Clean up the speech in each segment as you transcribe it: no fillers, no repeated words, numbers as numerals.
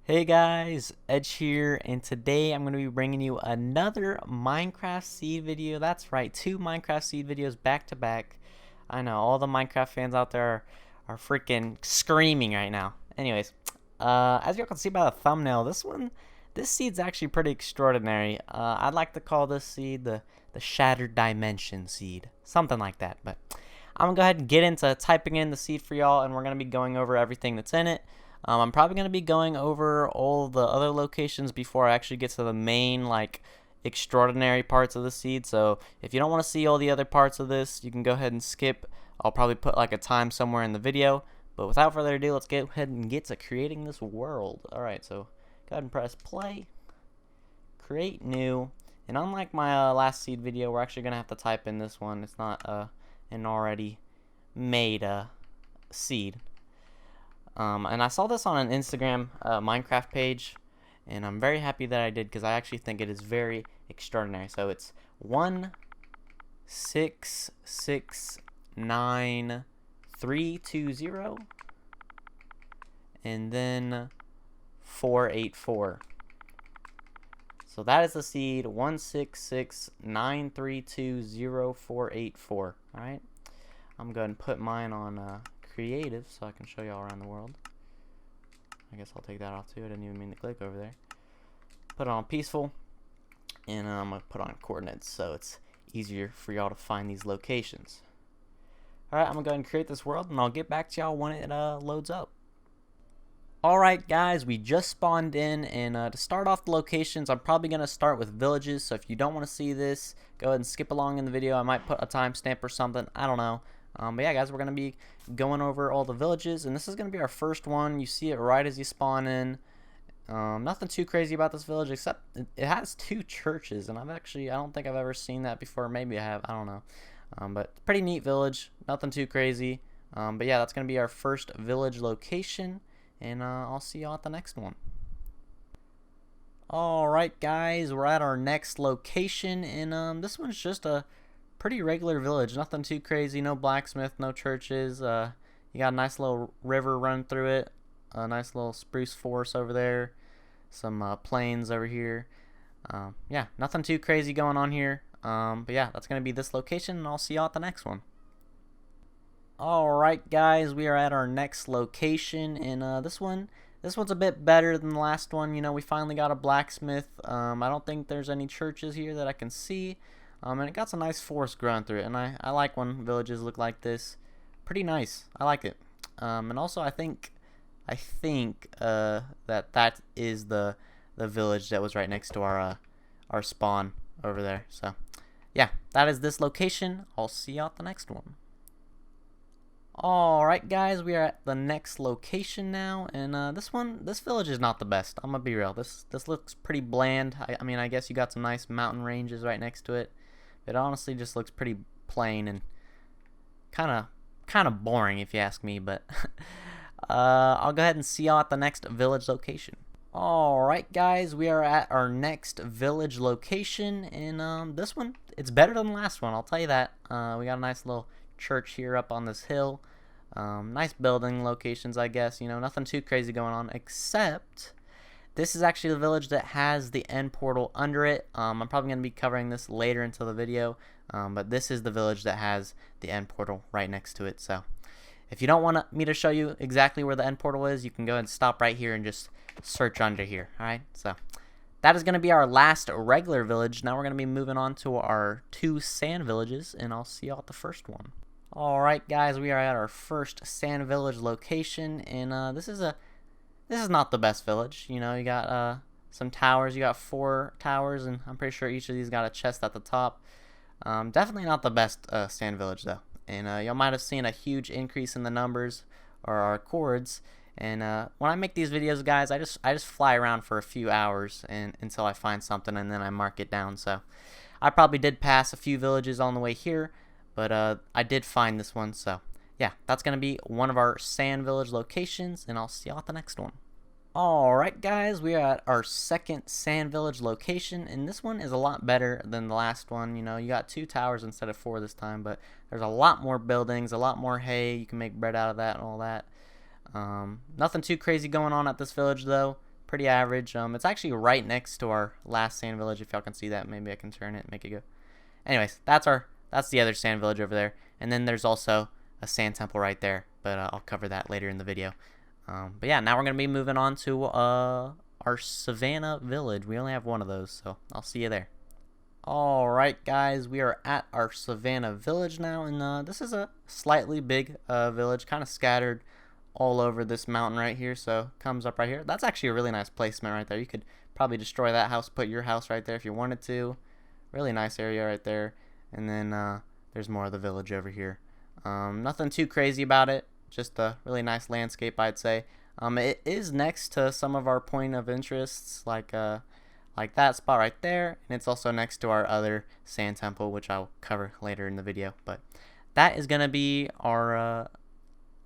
Hey guys, Edge here, and today I'm going to be bringing you another Minecraft seed video. That's right, two Minecraft seed videos back to back. I know, all the Minecraft fans out there are freaking screaming right now. Anyways, as you can see by the thumbnail, this seed's actually pretty extraordinary. I'd like to call this seed the Shattered Dimension seed, something like that. But I'm going to go ahead and get into typing in the seed for y'all, and we're going to be going over everything that's in it. I'm probably going to be going over all the other locations before I actually get to the main, extraordinary parts of the seed. So if you don't want to see all the other parts of this, you can go ahead and skip. I'll probably put a time somewhere in the video. But without further ado, let's go ahead and get to creating this world. Alright, so go ahead and press play. Create new. And unlike my last seed video, we're actually going to have to type in this one. It's not an already made seed. And I saw this on an Instagram Minecraft page, and I'm very happy that I did because I actually think it is very extraordinary. So it's 1669320, and then 484. So that is the seed 1669320,484. All right, I'm going to put mine on creative so I can show y'all around the world. I guess I'll take that off too. I didn't even mean to click over there. Put it on peaceful, and I'm gonna put on coordinates so it's easier for y'all to find these locations. Alright, I'm gonna go ahead and create this world, and I'll get back to y'all when it loads up. Alright guys, we just spawned in, and to start off the locations, I'm probably going to start with villages, so if you don't want to see this, go ahead and skip along in the video. I might put a timestamp or something, I don't know. But yeah guys, we're going to be going over all the villages, and this is going to be our first one. You see it right as you spawn in. Nothing too crazy about this village, except it has two churches, and I don't think I've ever seen that before. Maybe I have, I don't know. But pretty neat village, nothing too crazy. But yeah, that's going to be our first village location, and I'll see y'all at the next one. Alright guys, we're at our next location, and this one's just a pretty regular village, nothing too crazy, no blacksmith, no churches. You got a nice little river running through it, a nice little spruce forest over there, some plains over here. Yeah, nothing too crazy going on here. But yeah, that's going to be this location, and I'll see y'all at the next one. Alright guys, we are at our next location, and this one's a bit better than the last one. You know, we finally got a blacksmith. I don't think there's any churches here that I can see. And it got some nice forest growing through it, and I like when villages look like this. Pretty nice. I like it. And also I think that is the village that was right next to our spawn over there. So yeah, that is this location. I'll see you at the next one. Alright guys, we are at the next location now, and this village is not the best. I'm gonna be real. This looks pretty bland. I mean, I guess you got some nice mountain ranges right next to it. It honestly just looks pretty plain and kind of boring if you ask me, but I'll go ahead and see y'all at the next village location. Alright guys, we are at our next village location, and this one, it's better than the last one, I'll tell you that. We got a nice little church here up on this hill. Nice building locations, I guess. You know, nothing too crazy going on, except this is actually the village that has the end portal under it. I'm probably going to be covering this later into the video, but this is the village that has the end portal right next to it. So if you don't want me to show you exactly where the end portal is, you can go ahead and stop right here and just search under here. Alright, so that is going to be our last regular village. Now we're going to be moving on to our two sand villages, and I'll see y'all at the first one. Alright guys, we are at our first sand village location, and this is not the best village. You know, you got some towers. You got 4 towers, and I'm pretty sure each of these got a chest at the top. Definitely not the best sand village though. And y'all might have seen a huge increase in the numbers or our chords. And when I make these videos, guys, I just fly around for a few hours until I find something, and then I mark it down. So I probably did pass a few villages on the way here, but I did find this one. So yeah, that's going to be one of our sand village locations, and I'll see y'all at the next one. Alright guys, we are at our second sand village location, and this one is a lot better than the last one. You know, you got 2 towers instead of 4 this time, but there's a lot more buildings, a lot more hay. You can make bread out of that and all that. Nothing too crazy going on at this village though. pretty average. It's actually right next to our last sand village. If y'all can see that, maybe I can turn it and make it go. Anyways, that's the other sand village over there, and then there's also a sand temple right there, but I'll cover that later in the video. But yeah, now we're gonna be moving on to our Savannah Village. We only have one of those, so I'll see you there. Alright guys, we are at our Savannah Village now, and this is a slightly big village, kind of scattered all over this mountain right here, so comes up right here. That's actually a really nice placement right there. You could probably destroy that house, put your house right there if you wanted to. Really nice area right there. And then there's more of the village over here. Nothing too crazy about it, just a really nice landscape, I'd say. It is next to some of our point of interests, like that spot right there, and it's also next to our other sand temple, which I'll cover later in the video. But that is gonna be our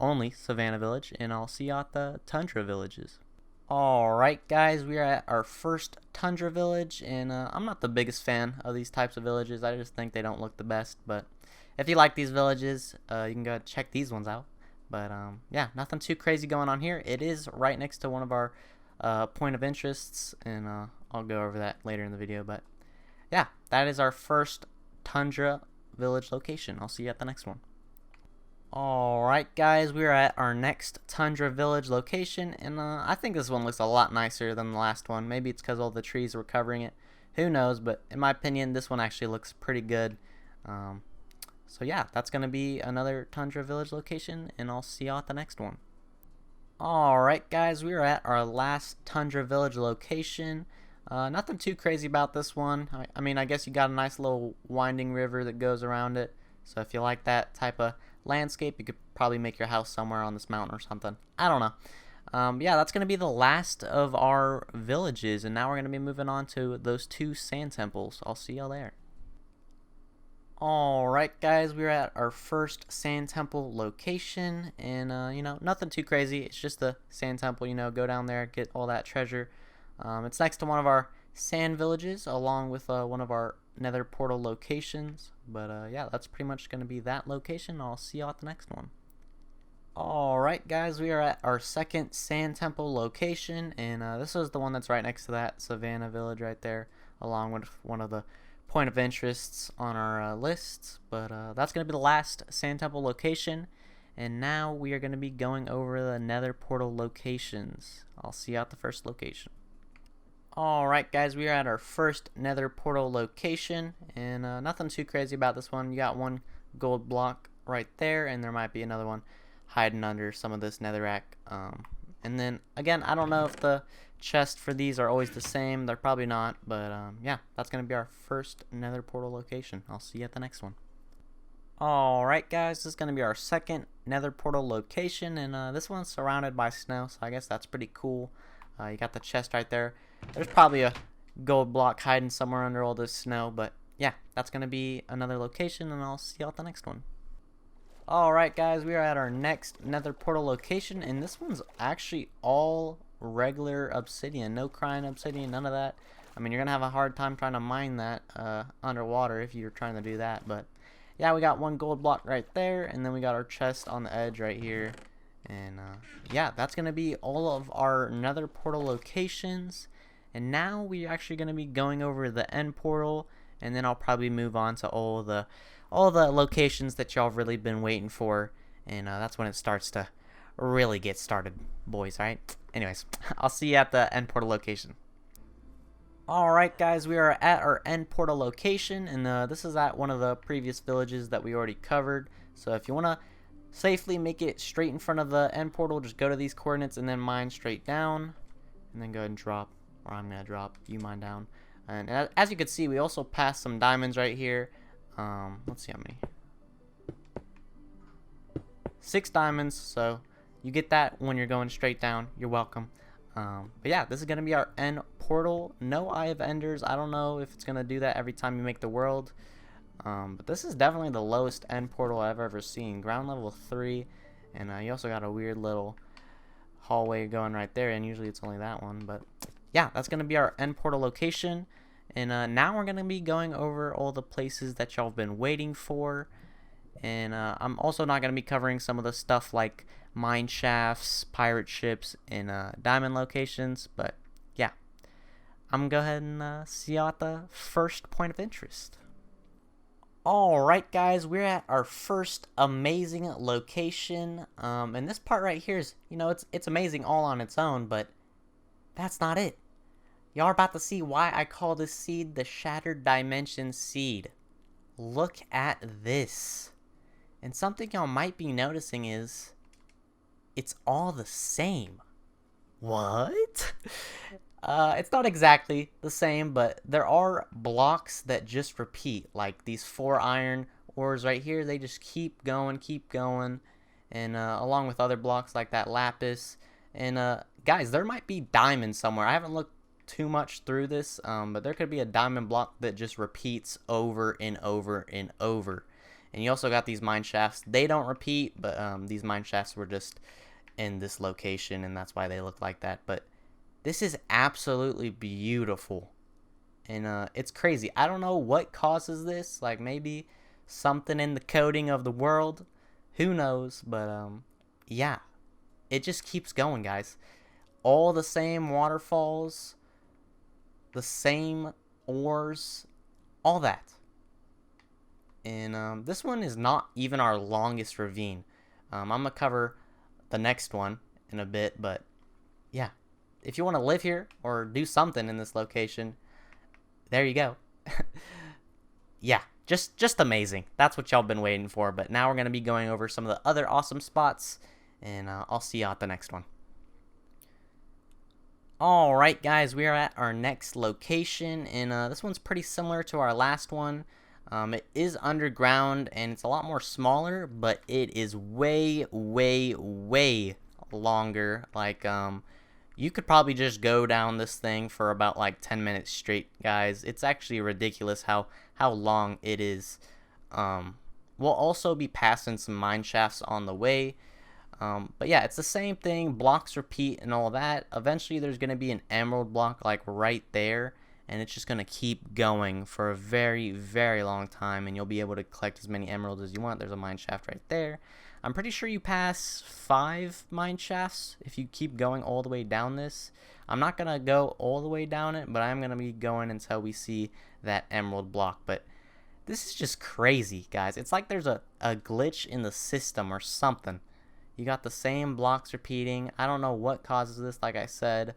only Savannah Village, and I'll see you at the Tundra Villages. Alright guys, we are at our first Tundra Village, and I'm not the biggest fan of these types of villages. I just think they don't look the best, but if you like these villages, you can go check these ones out. But yeah, nothing too crazy going on here. It is right next to one of our point of interests, and I'll go over that later in the video. But yeah, that is our first Tundra Village location. I'll see you at the next one. Alright guys, we are at our next Tundra Village location, and I think this one looks a lot nicer than the last one. Maybe it's because all the trees were covering it. Who knows, but in my opinion, this one actually looks pretty good. So yeah, that's going to be another Tundra Village location, and I'll see y'all at the next one. Alright guys, we are at our last Tundra Village location. Nothing too crazy about this one. I mean, I guess you got a nice little winding river that goes around it. So if you like that type of landscape, you could probably make your house somewhere on this mountain or something. I don't know. Yeah, that's going to be the last of our villages, and now we're going to be moving on to those two sand temples. I'll see y'all there. Alright guys, we're at our first sand temple location, and you know, nothing too crazy. It's just the sand temple, you know, go down there, get all that treasure. It's next to one of our sand villages, along with one of our nether portal locations. But yeah, that's pretty much going to be that location. I'll see you at the next one. Alright guys, we are at our second sand temple location, and this is the one that's right next to that Savannah Village right there, along with one of the point of interests on our list. But that's going to be the last sand temple location, and now we are going to be going over the nether portal locations. I'll see you at the first location. Alright guys, we are at our first nether portal location, and nothing too crazy about this one. You got one gold block right there, and there might be another one hiding under some of this netherrack. And then again, I don't know if the chests for these are always the same. They're probably not, but yeah, that's going to be our first nether portal location. I'll see you at the next one. Alright guys, this is going to be our second nether portal location, and this one's surrounded by snow, so I guess that's pretty cool. You got the chest right there. There's probably a gold block hiding somewhere under all this snow, but yeah, that's going to be another location, and I'll see you at the next one. Alright guys, we are at our next nether portal location, and this one's actually all regular obsidian. No crying obsidian, none of that. I mean, you're going to have a hard time trying to mine that underwater if you're trying to do that, but yeah, we got one gold block right there, and then we got our chest on the edge right here. And yeah, that's going to be all of our nether portal locations. And now we're actually going to be going over the end portal, and then I'll probably move on to all the locations that y'all really been waiting for. And that's when it starts to really get started, boys, right? Anyways, I'll see you at the end portal location. Alright guys, we are at our end portal location, and this is at one of the previous villages that we already covered. So if you want to safely make it straight in front of the end portal, just go to these coordinates and then mine straight down, and then go ahead and drop, or I'm going to drop, you mine down. And as you can see, we also passed some diamonds right here. Let's see how many. 6 diamonds, so you get that when you're going straight down. You're welcome. But yeah, this is going to be our end portal. No Eye of Enders. I don't know if it's going to do that every time you make the world. But this is definitely the lowest end portal I've ever seen. Ground level 3. And you also got a weird little hallway going right there. And usually it's only that one. But yeah, that's going to be our end portal location. And now we're going to be going over all the places that y'all have been waiting for. And I'm also not going to be covering some of the stuff like mine shafts, pirate ships, and diamond locations. But I'm gonna go ahead and see y'all at the first point of interest. Alright guys, we're at our first amazing location, and this part right here is, it's amazing all on its own, but that's not it. Y'all are about to see why I call this seed the Shattered Dimension Seed. Look at this. And something y'all might be noticing is, it's all the same. What? It's not exactly the same, but there are blocks that just repeat. Like these 4 iron ores right here, they just keep going. And along with other blocks like that lapis. And guys, there might be diamonds somewhere. I haven't looked too much through this, but there could be a diamond block that just repeats over and over and over. And you also got these mine shafts. They don't repeat, but these mine shafts were just in this location, and that's why they look like that. But this is absolutely beautiful, and it's crazy. I don't know what causes this, like maybe something in the coding of the world, who knows, but yeah, it just keeps going, guys. All the same waterfalls, the same ores, all that. And this one is not even our longest ravine. I'm gonna cover the next one in a bit, but yeah, if you want to live here or do something in this location, there you go. Yeah, just amazing. That's what y'all been waiting for. But now we're gonna be going over some of the other awesome spots, and I'll see y'all at the next one. Alright guys, we are at our next location, and this one's pretty similar to our last one. It is underground, and it's a lot more smaller, but it is way longer. Like, you could probably just go down this thing for about like 10 minutes straight, guys. It's actually ridiculous how long it is. We'll also be passing some mine shafts on the way. But yeah, it's the same thing. Blocks repeat and all that. Eventually, there's going to be an emerald block like right there. And it's just going to keep going for a very long time. And you'll be able to collect as many emeralds as you want. There's a mine shaft right there. I'm pretty sure you pass 5 mine shafts if you keep going all the way down this. I'm not going to go all the way down it, but I'm going to be going until we see that emerald block. But this is just crazy, guys. It's like there's a glitch in the system or something. You got the same blocks repeating. I don't know what causes this, like I said.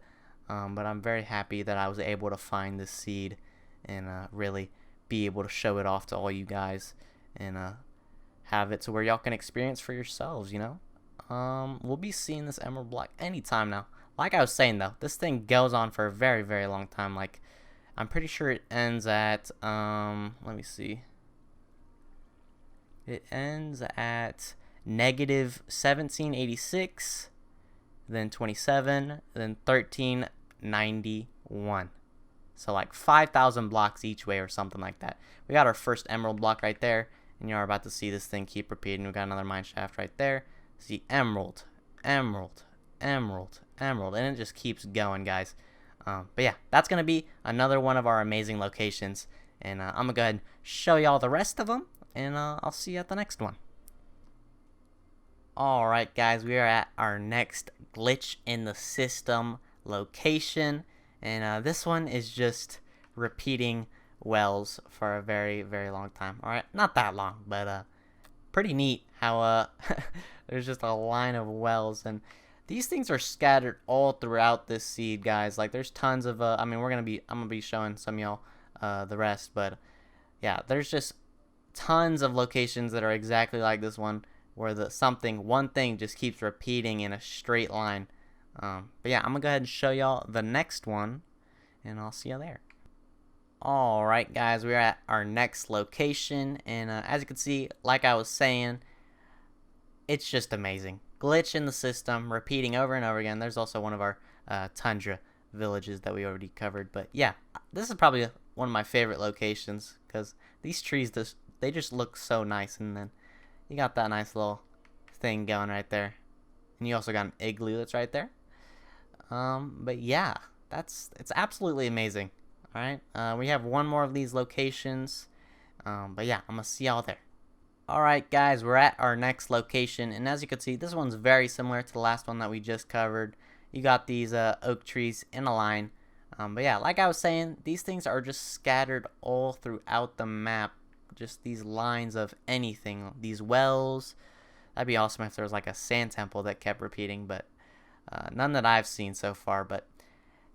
But I'm very happy that I was able to find this seed and really be able to show it off to all you guys and have it to where y'all can experience for yourselves, We'll be seeing this emerald block anytime now. Like I was saying, though, this thing goes on for a very long time. Like, I'm pretty sure it ends at, let me see. It ends at negative 1786, then 27, then 1391. So like 5,000 blocks each way or something like that. We got our first emerald block right there, and you're about to see this thing keep repeating. We got another mine shaft right there. See, emerald, emerald, emerald, emerald, and it just keeps going, guys. But yeah, that's gonna be another one of our amazing locations, and I'm gonna go ahead and show y'all the rest of them, and I'll see you at the next one. Alright guys, we are at our next glitch in the system location, and this one is just repeating wells for a very long time. Alright, not that long, but pretty neat how there's just a line of wells, and these things are scattered all throughout this seed, guys. Like, there's tons of I mean, I'm gonna be showing some of y'all the rest, but yeah, there's just tons of locations that are exactly like this one, where one thing just keeps repeating in a straight line. But yeah, I'm gonna go ahead and show y'all the next one, and I'll see you there. Alright guys, we're at our next location, and as you can see, like I was saying, it's just amazing. Glitch in the system, repeating over and over again. There's also one of our Tundra villages that we already covered, but yeah, this is probably one of my favorite locations, because these trees, they just look so nice, and then you got that nice little thing going right there. And you also got an igloo that's right there. But yeah, it's absolutely amazing. Alright, we have one more of these locations. But yeah, I'm going to see y'all there. Alright guys, we're at our next location. And as you can see, this one's very similar to the last one that we just covered. You got these oak trees in a line. But yeah, like I was saying, these things are just scattered all throughout the map. Just these lines of anything. These wells. That'd be awesome if there was like a sand temple that kept repeating, but none that I've seen so far. But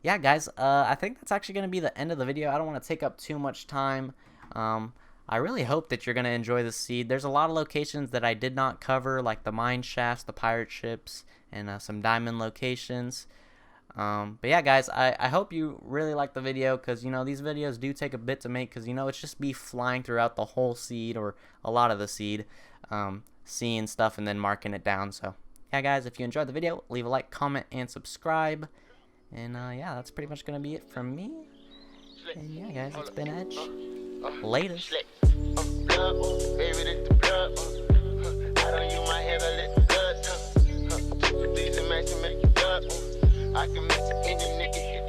yeah, guys, I think that's actually going to be the end of the video. I don't want to take up too much time. I really hope that you're going to enjoy the seed. There's a lot of locations that I did not cover, like the mine shafts, the pirate ships, and some diamond locations. But yeah, guys, I hope you really like the video, because, you know, these videos do take a bit to make, because, you know, it's just me flying throughout the whole seed, or a lot of the seed, seeing stuff and then marking it down. So yeah, guys, if you enjoyed the video, leave a like, comment, and subscribe. And yeah, that's pretty much going to be it from me. And yeah, guys, it's been Edge. Latest. I can mix it in the nigga.